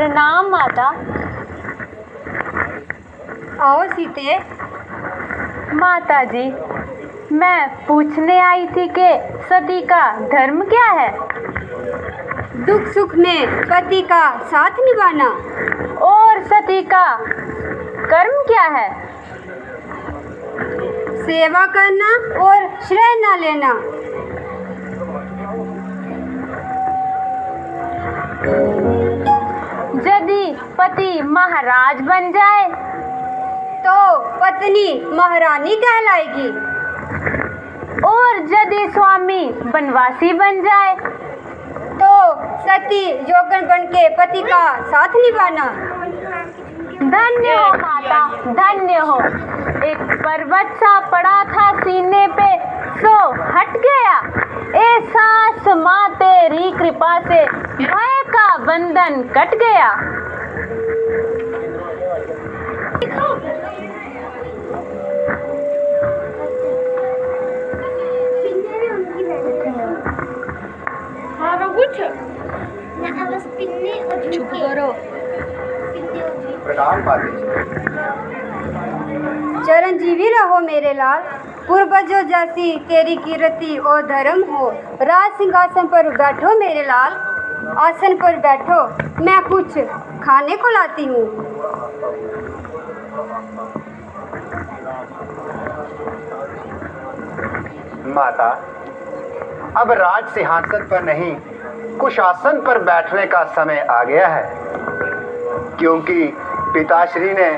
प्रणाम माता। आओ सीते। माता जी, मैं पूछने आई थी कि सती का धर्म क्या है? दुख सुख में पति का साथ निभाना। और सती का कर्म क्या है? सेवा करना और श्रेय न लेना। यदि पति महाराज बन जाए तो पत्नी महारानी कहलाएगी। और यदि स्वामी बनवासी बन जाए तो सती जोगन बन के पति का साथ निभाना। धन्य हो माता, धन्य हो। एक पर्वत सा पड़ा था सीने पे, सो हट गया। ए सास माँ तेरी कृपा से भय का बंधन कट गया। चुप करो। चिरंजीवी रहो मेरे लाल। पूर्वजों जैसी तेरी कीर्ति और धर्म हो। राज सिंहासन पर बैठो मेरे लाल। आसन पर बैठो, मैं कुछ खाने को लाती हूँ। माता, अब राज सिंहासन पर नहीं, कुशासन पर बैठने का समय आ गया है, क्योंकि पिताश्री ने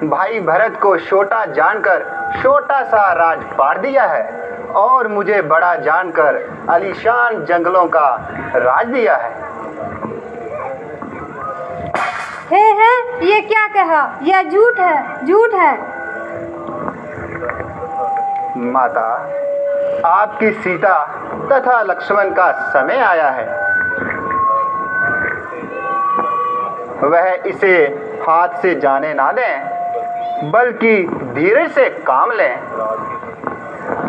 भाई भरत को छोटा जानकर छोटा सा राज पाड़ दिया है और मुझे बड़ा जानकर आलीशान जंगलों का राज दिया है। है ये क्या कहा? यह झूठ है, झूठ है। माता, आपकी सीता तथा लक्ष्मण का समय आया है। वह इसे हाथ से जाने ना दें, बल्कि धीरज से काम लें।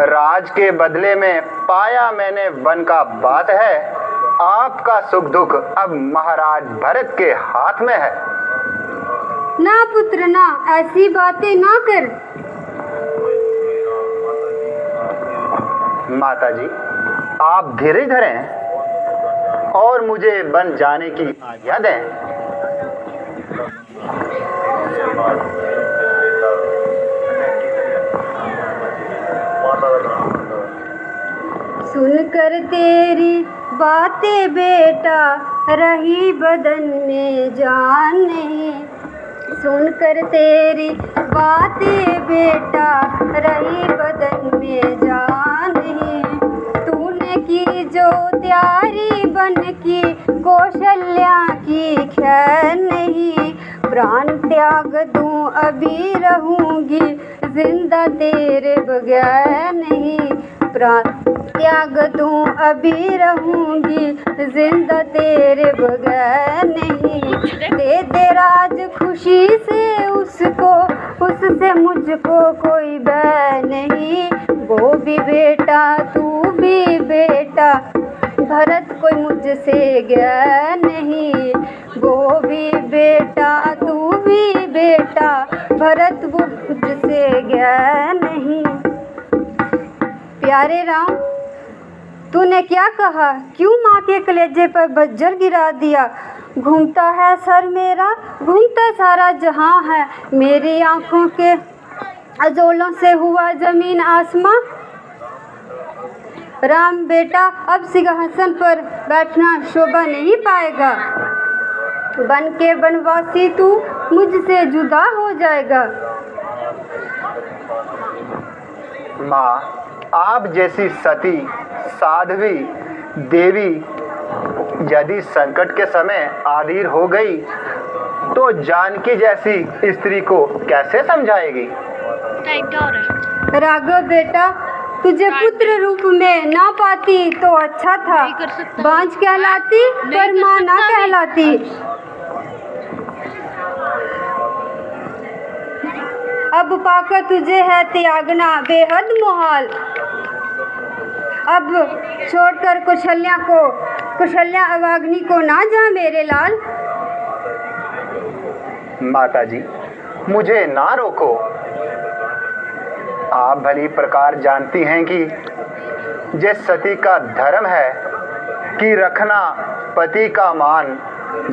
राज के बदले में पाया मैंने वन का बात है। आपका सुख दुख अब महाराज भरत के हाथ में है। ना पुत्र ना, ऐसी बातें ना कर। माता जी, आप धीरज धरें और मुझे वन जाने की आज्ञा दें। सुनकर तेरी बातें बेटा रही बदन में जान नहीं। सुनकर तेरी बातें बेटा रही बदन में जान नहीं। तूने की जो तैयारी बन की कौशल्या की खैर नहीं। प्राण त्याग दूं अभी रहूंगी जिंदा तेरे बगैर नहीं। प्राण त्याग दूं अभी रहूंगी जिंदा तेरे बगैर नहीं। दे दे राज खुशी से उसको, उससे मुझको कोई बैर नहीं। वो भी बेटा तू भी बेटा, भरत कोई मुझसे गैर नहीं। वो भी बेटा तू भी बेटा, भरत वो मुझसे गैर नहीं। प्यारे राम, तूने क्या कहा? क्यों माँ के कलेजे पर बज्जर गिरा दिया? घूमता है सर मेरा, घूमता सारा जहां है। मेरी आंखों के अजोलों से हुआ जमीन आसमां। राम बेटा, अब सिंहासन पर बैठना शोभा नहीं पाएगा। बन के बनवासी तू मुझसे जुदा हो जाएगा। माँ, आप जैसी सती साध्वी देवी यदि संकट के समय आधीर हो गई तो जानकी जैसी स्त्री को कैसे समझाएगी? राघव बेटा, तुझे पुत्र रूप में ना पाती तो अच्छा था। बांझ कहलाती पर माँ ना कहलाती। अब पाकर तुझे है त्यागना बेहद मुहाल। अब छोड़कर कुशल्या अवाग्नि को ना जा मेरे लाल। माता जी, मुझे ना रोको। आप भली प्रकार जानती हैं कि जे सती का धर्म है कि रखना पति का मान,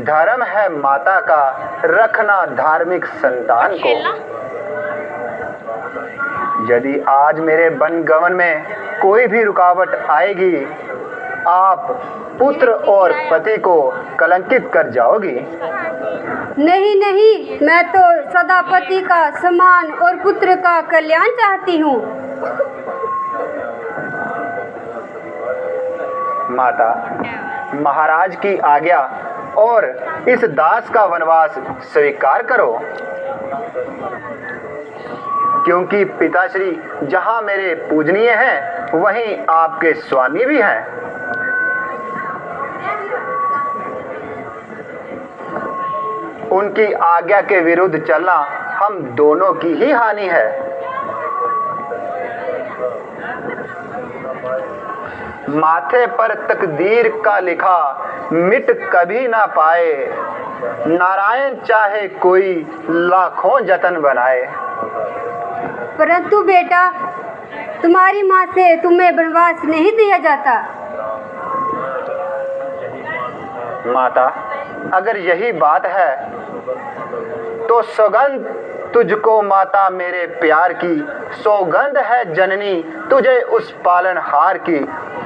धर्म है माता का रखना धार्मिक संतान को। यदि आज मेरे वनगमन में कोई भी रुकावट आएगी, आप पुत्र और पति को कलंकित कर जाओगी। नहीं नहीं, मैं तो सदा पति का सम्मान और पुत्र का कल्याण चाहती हूँ। माता, महाराज की आज्ञा और इस दास का वनवास स्वीकार करो, क्योंकि पिताश्री जहां मेरे पूजनीय हैं, वहीं आपके स्वामी भी हैं। उनकी आज्ञा के विरुद्ध चलना हम दोनों की ही हानि है। माथे पर तकदीर का लिखा मिट कभी ना पाए, नारायण चाहे कोई लाखों जतन बनाए। परंतु बेटा, तुम्हारी माँ से तुम्हें वनवास नहीं दिया जाता। माता, अगर यही बात है तो सौगंध तुझको माता मेरे प्यार की, सौगंध है जननी तुझे उस पालनहार की।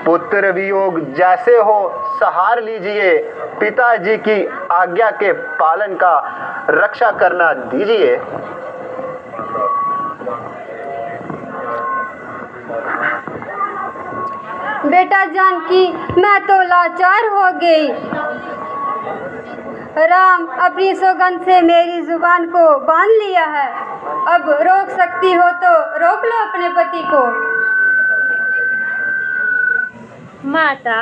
पुत्र वियोग जैसे हो सहार लीजिए, पिताजी की आज्ञा के पालन का रक्षा करना दीजिए। बेटा जानकी, मैं तो लाचार हो गई। राम अपनी सौगंध से मेरी जुबान को बांध लिया है। अब रोक सकती हो तो रोक लो अपने पति को। माता,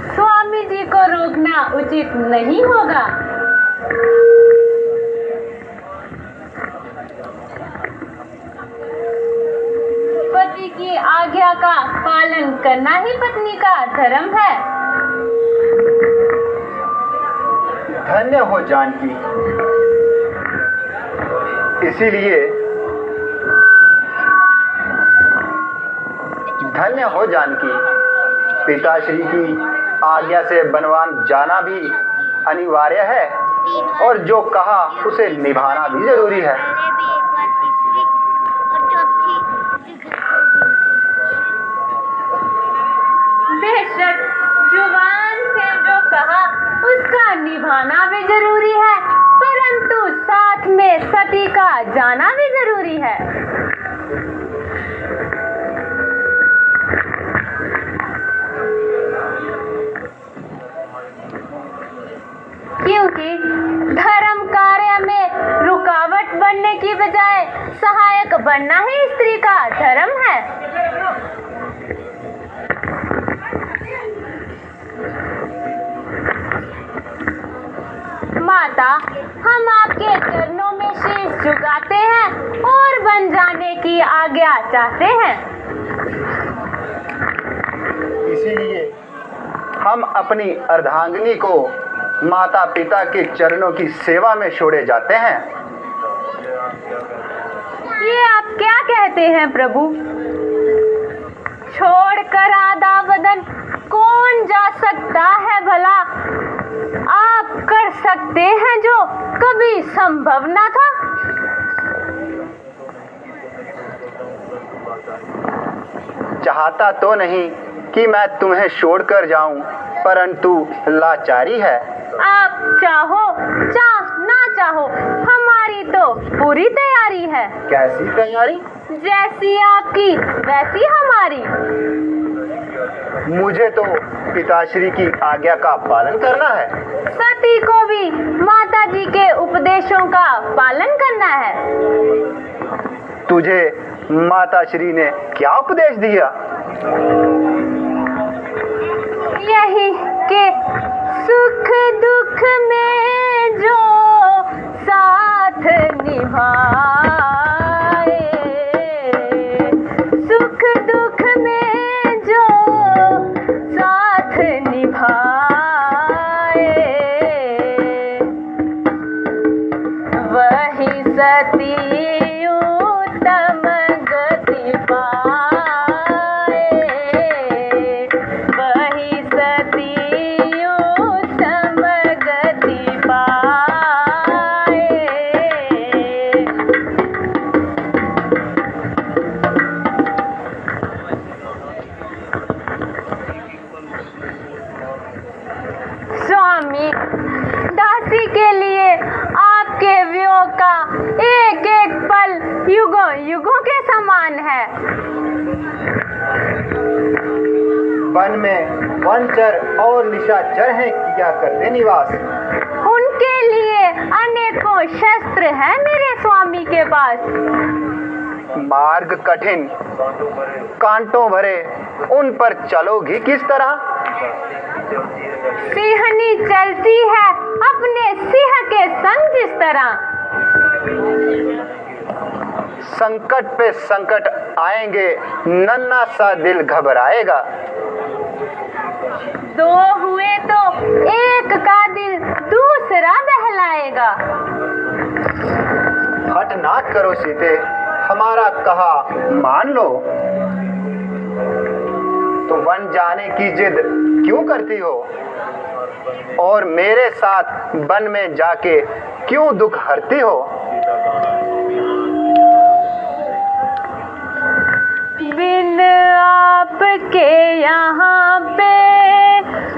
स्वामी जी को रोकना उचित नहीं होगा। पति की आज्ञा का पालन करना ही पत्नी का धर्म है। धन्य हो जानकी, इसीलिए धन्य हो जानकी, पिताश्री की आज्ञा से बनवान जाना भी अनिवार्य है और जो कहा उसे निभाना भी जरूरी है। बेशक जुबान से जो कहा उसका निभाना भी जरूरी है, परंतु साथ में सती का जाना भी जरूरी है। क्योंकि धर्म कार्य में रुकावट बनने की बजाय सहायक बनना ही स्त्री का धर्म है। माता, हम आपके चरणों में शीश झुकाते हैं और बन जाने की आज्ञा चाहते हैं। इसीलिए हम अपनी अर्धांगिनी को माता पिता के चरणों की सेवा में छोड़े जाते हैं। ये आप क्या कहते हैं प्रभु? छोड़कर आधा बदन कौन जा सकता है भला? आप कर सकते हैं जो कभी संभव ना था। चाहता तो नहीं कि मैं तुम्हें छोड़कर जाऊं, परंतु लाचारी है। आप चाहो ना चाहो, हमारी तो पूरी तैयारी है। कैसी तैयारी? जैसी आपकी वैसी हमारी। मुझे तो पिताश्री की आज्ञा का पालन करना है। सती को भी माता जी के उपदेशों का पालन करना है। तुझे माताश्री ने क्या उपदेश दिया? यही कि सुख दुख में जो साथ निभाए, सुख दुख में जो साथ निभाए, युगों युगों के समान है। वन में वनचर और निशाचर हैं किया करते निवास। उनके लिए अनेकों शस्त्र हैं मेरे स्वामी के पास। मार्ग कठिन कांटों भरे, उन पर चलोगी किस तरह? सिंहनी चलती है अपने सिंह के संग जिस तरह। संकट पे संकट आएंगे, नन्हा सा दिल घबराएगा। दो हुए तो एक का दिल दूसरा बहलाएगा। हट ना करो सीते, हमारा कहा मान लो। तो वन जाने की जिद क्यों करती हो, और मेरे साथ वन में जाके क्यों दुख हरती हो? बिन आपके यहाँ पे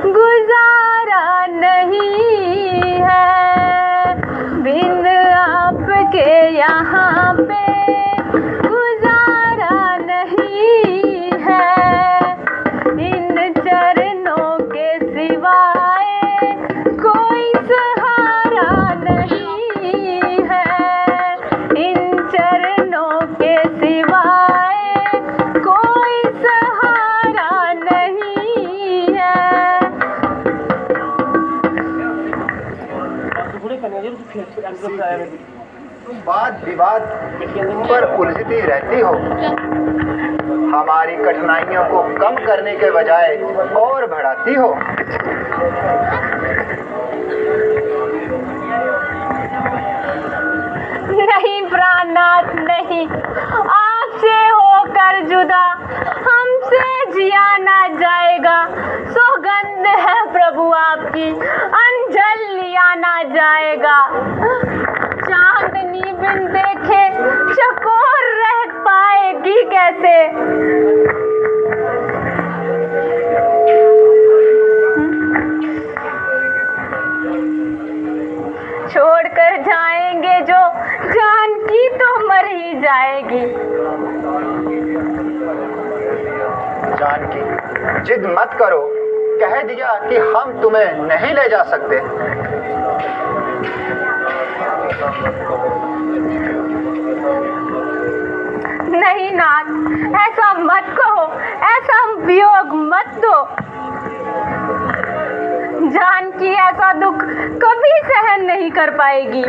गुजारा नहीं है, बिन आपके यहाँ पे गुजारा नहीं है। इन चरणों के सिवाय कोई सहारा नहीं है, इन चरणों के सिवाय कोई सहारा नहीं है। तुम वाद विवाद पर उलझती रहती हो, हमारी कठिनाइयों को कम करने के बजाय और बढ़ाती हो। नहीं प्राणनाथ नहीं, आपसे होकर जुदा हमसे जिया ना जाएगा। सौगंध है प्रभु आपकी, अंजल लिया ना जाएगा। चांदनी बिन देखे चकोर रह पाएगी कैसे? छोड़कर जाएंगे जो जानकी तो मर ही जाएगी। जानकी जिद मत करो, कह दिया कि हम तुम्हें नहीं ले जा सकते। नहीं नाथ, ऐसा मत कहो, ऐसा वियोग मत दो। जानकी ऐसा दुख कभी सहन नहीं कर पाएगी।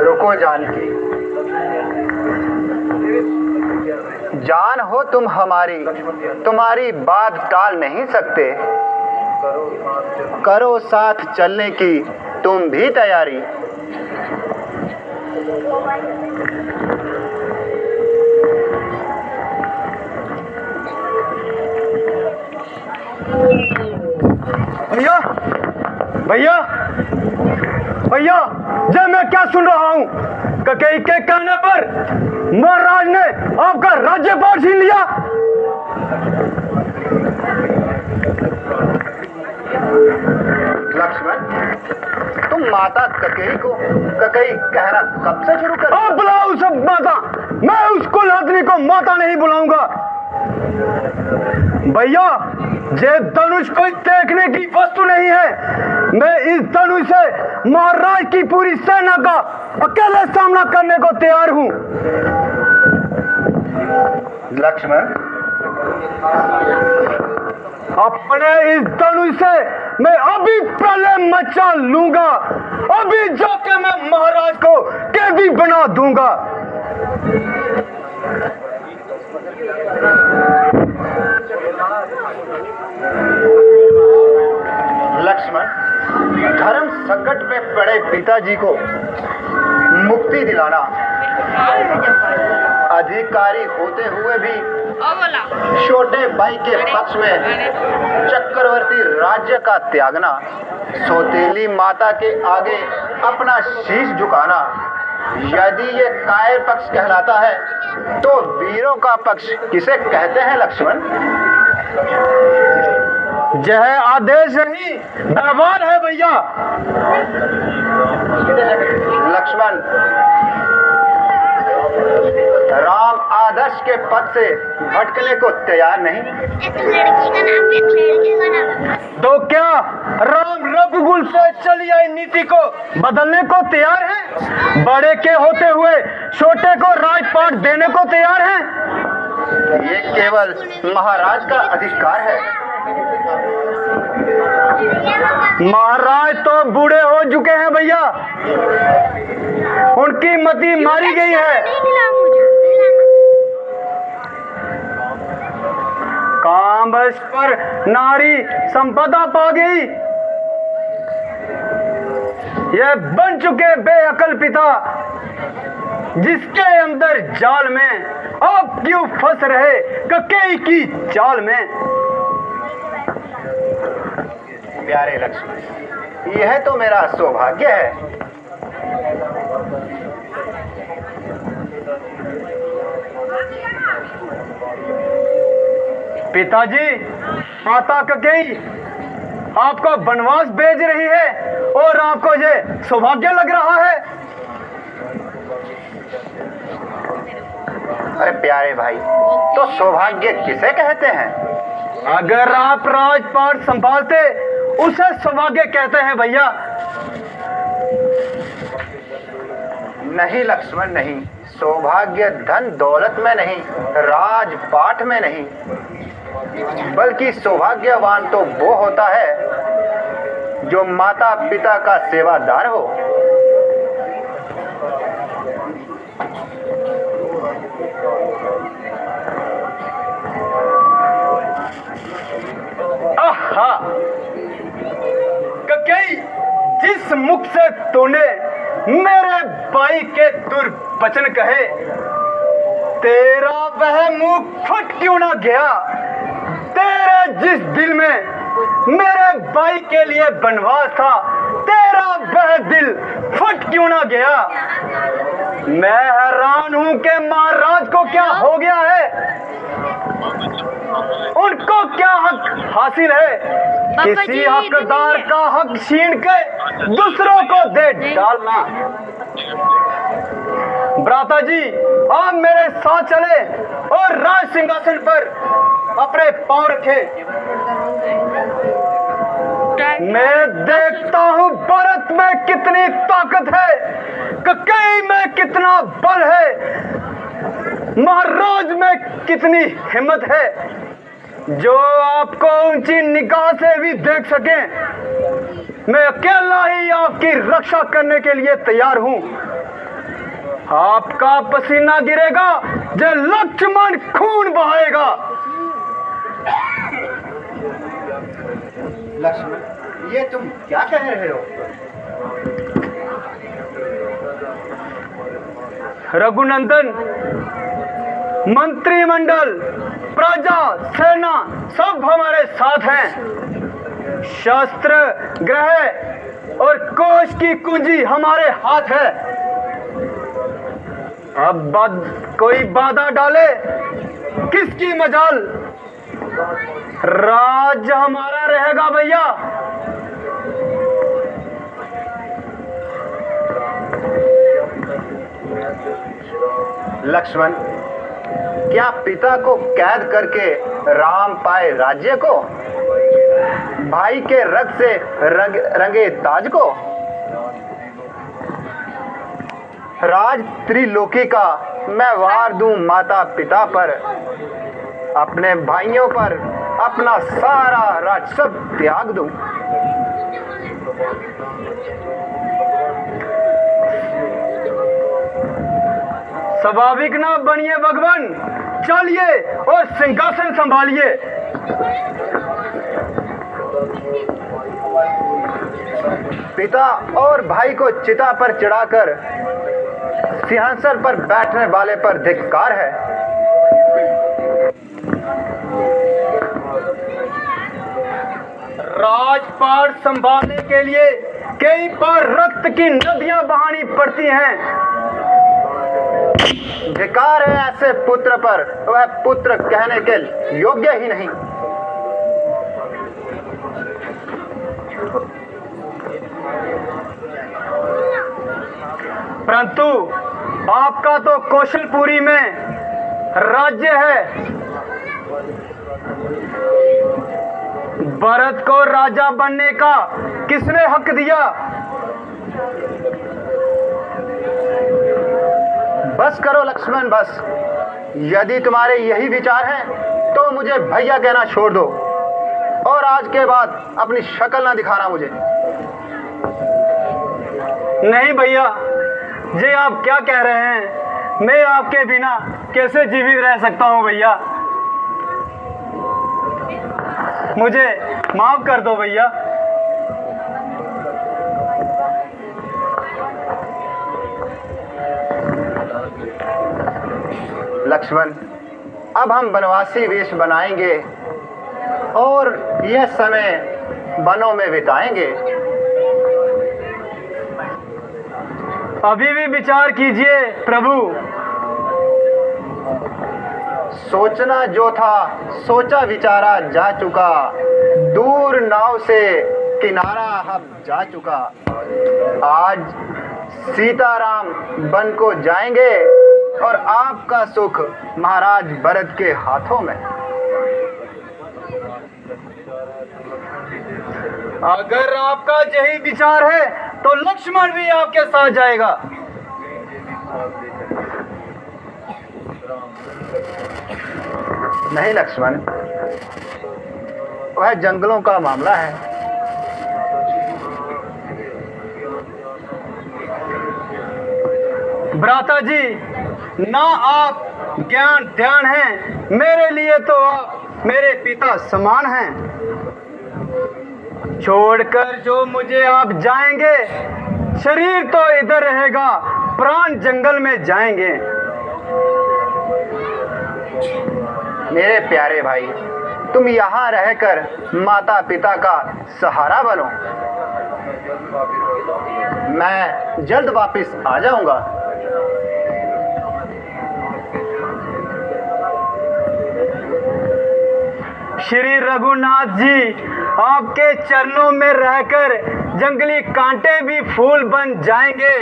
रुको जानकी, जान हो तुम हमारी, तुम्हारी बात टाल नहीं सकते। करो साथ चलने की तुम भी तैयारी। भैया भैया भैया, जब मैं क्या सुन रहा हूँ? ककेई के कहने पर महाराज ने आपका राज्यपाट छीन लिया। लक्ष्मण, तुम माता ककेई को ककेई कहना कब से शुरू कर? आप बुलाओ सब माता, मैं उस कुलहतनी को माता नहीं बुलाऊंगा। भैया, ये धनुष कोई देखने की वस्तु नहीं है। मैं इस धनुष से महाराज की पूरी सेना का अकेले सामना करने को तैयार हूँ। लक्ष्मण, अपने इस धनुष से मैं अभी प्रलय मचा लूंगा, अभी जाके मैं महाराज को कैदी बना दूंगा। लक्ष्मण, धर्म संकट में पड़े पिताजी को मुक्ति दिलाना, अधिकारी होते हुए भी छोटे भाई के पक्ष में चक्रवर्ती राज्य का त्यागना, सौतेली माता के आगे अपना शीश झुकाना, यदि ये कायर पक्ष कहलाता है तो वीरों का पक्ष किसे कहते हैं लक्ष्मण? यह आदेश नहीं दरबार है भैया। लक्ष्मण, राम आदर्श के पद से भटकने को तैयार नहीं। एक लड़की का नाम, एक लड़के का नाम। तो क्या राम रघुकुल से चली आई नीति को बदलने को तैयार हैं? बड़े के होते हुए छोटे को राजपाट देने को तैयार हैं? ये केवल महाराज का अधिकार है। महाराज तो बूढ़े हो चुके हैं भैया, उनकी मति मारी गई है। काम बस पर नारी संपदा पा गई। ये बन चुके बेअकल पिता, जिसके अंदर जाल में अब क्यों फंस रहे ककेई की चाल में। प्यारे लक्ष्मण, यह तो मेरा सौभाग्य है। पिताजी, माता ककेई आपको वनवास भेज रही है और आपको ये सौभाग्य लग रहा है? अरे प्यारे भाई, तो सौभाग्य किसे कहते हैं? अगर आप राजपाट संभालते उसे सौभाग्य कहते हैं भैया। नहीं लक्ष्मण, नहीं। सौभाग्य धन दौलत में नहीं, राजपाट में नहीं, बल्कि सौभाग्यवान तो वो होता है जो माता पिता का सेवादार हो। आहा, ककेई, जिस मुख से तूने मेरे भाई के दुर्वचन कहे, तेरा वह मुंह फट क्यों ना गया? तेरे जिस दिल में मेरे भाई के लिए बनवास था, तेरा वह दिल फट क्यों ना गया? मैं हैरान हूं कि महाराज को क्या हो गया है। उनको क्या हक हासिल है? किसी हकदार का हक छीन के दूसरों को दे डालना। भ्राता जी, आप मेरे साथ चले और राज सिंहासन पर अपने पांव रखे। मैं देखता हूँ भारत में कितनी ताकत है, ककेई में कितना बल है, महाराज में कितनी हिम्मत है, जो आपको ऊंची निगाह से भी देख सके। मैं अकेला ही आपकी रक्षा करने के लिए तैयार हूँ। आपका पसीना गिरेगा, जो लक्ष्मण खून बहाएगा। लक्ष्मण, ये तुम क्या कह रहे हो? रघुनंदन, मंत्रिमंडल, प्रजा, सेना सब हमारे साथ हैं। शस्त्र, ग्रह और कोष की कुंजी हमारे हाथ है। अब कोई बाधा डाले, किसकी मजाल? राज हमारा रहेगा भैया। लक्ष्मण, क्या पिता को कैद करके राम पाए राज्य को, भाई के रग से रंगे ताज को? राज त्रिलोकी का मैं वार दूं माता पिता पर, अपने भाइयों पर अपना सारा राज सब त्याग दूं। स्वाभाविक ना बनिए भगवान, चलिए और सिंहासन संभालिए। पिता और भाई को चिता पर चढ़ाकर सिंहासन पर बैठने वाले पर धिक्कार है। राजपाट संभालने के लिए कई बार रक्त की नदियां बहानी पड़ती हैं। धिक्कार है ऐसे पुत्र पर, वह पुत्र कहने के योग्य ही नहीं। परंतु आपका तो कौशलपुरी में राज्य है। भरत को राजा बनने का किसने हक दिया? बस करो लक्ष्मण, बस। यदि तुम्हारे यही विचार हैं तो मुझे भैया कहना छोड़ दो और आज के बाद अपनी शक्ल ना दिखाना मुझे। नहीं भैया, ये आप क्या कह रहे हैं? मैं आपके बिना कैसे जीवित रह सकता हूँ भैया? मुझे माफ कर दो भैया। लक्ष्मण, अब हम वनवासी वेश बनाएंगे और यह समय वनों में बिताएंगे। अभी भी विचार कीजिए प्रभु। सोचना जो था सोचा विचारा जा चुका, दूर नाव से किनारा अब जा चुका। आज सीताराम वन को जाएंगे और आपका सुख महाराज भरत के हाथों में। अगर आपका यही विचार है तो लक्ष्मण भी आपके साथ जाएगा। नहीं लक्ष्मण, वह जंगलों का मामला है। भ्राता जी, ना आप ज्ञान ध्यान हैं, मेरे लिए तो आप मेरे पिता समान हैं। छोड़कर जो मुझे आप जाएंगे, शरीर तो इधर रहेगा, प्राण जंगल में जाएंगे। मेरे प्यारे भाई, तुम यहाँ रहकर माता पिता का सहारा बनो। मैं जल्द वापस आ जाऊंगा। श्री रघुनाथ जी, आपके चरणों में रहकर जंगली कांटे भी फूल बन जाएंगे।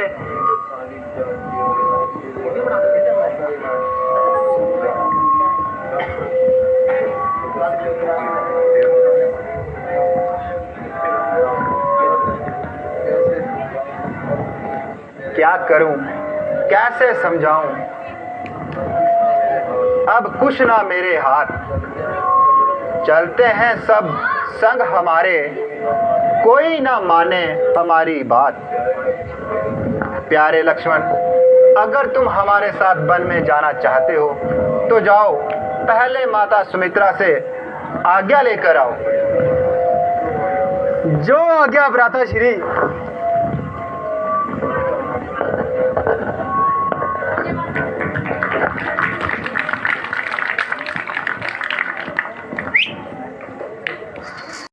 क्या करूं, कैसे समझाऊं? अब कुछ ना मेरे हाथ, चलते हैं सब संग हमारे, कोई ना माने हमारी बात। प्यारे लक्ष्मण, अगर तुम हमारे साथ वन में जाना चाहते हो तो जाओ, पहले माता सुमित्रा से आज्ञा लेकर आओ। जो आज्ञा भ्राता श्री।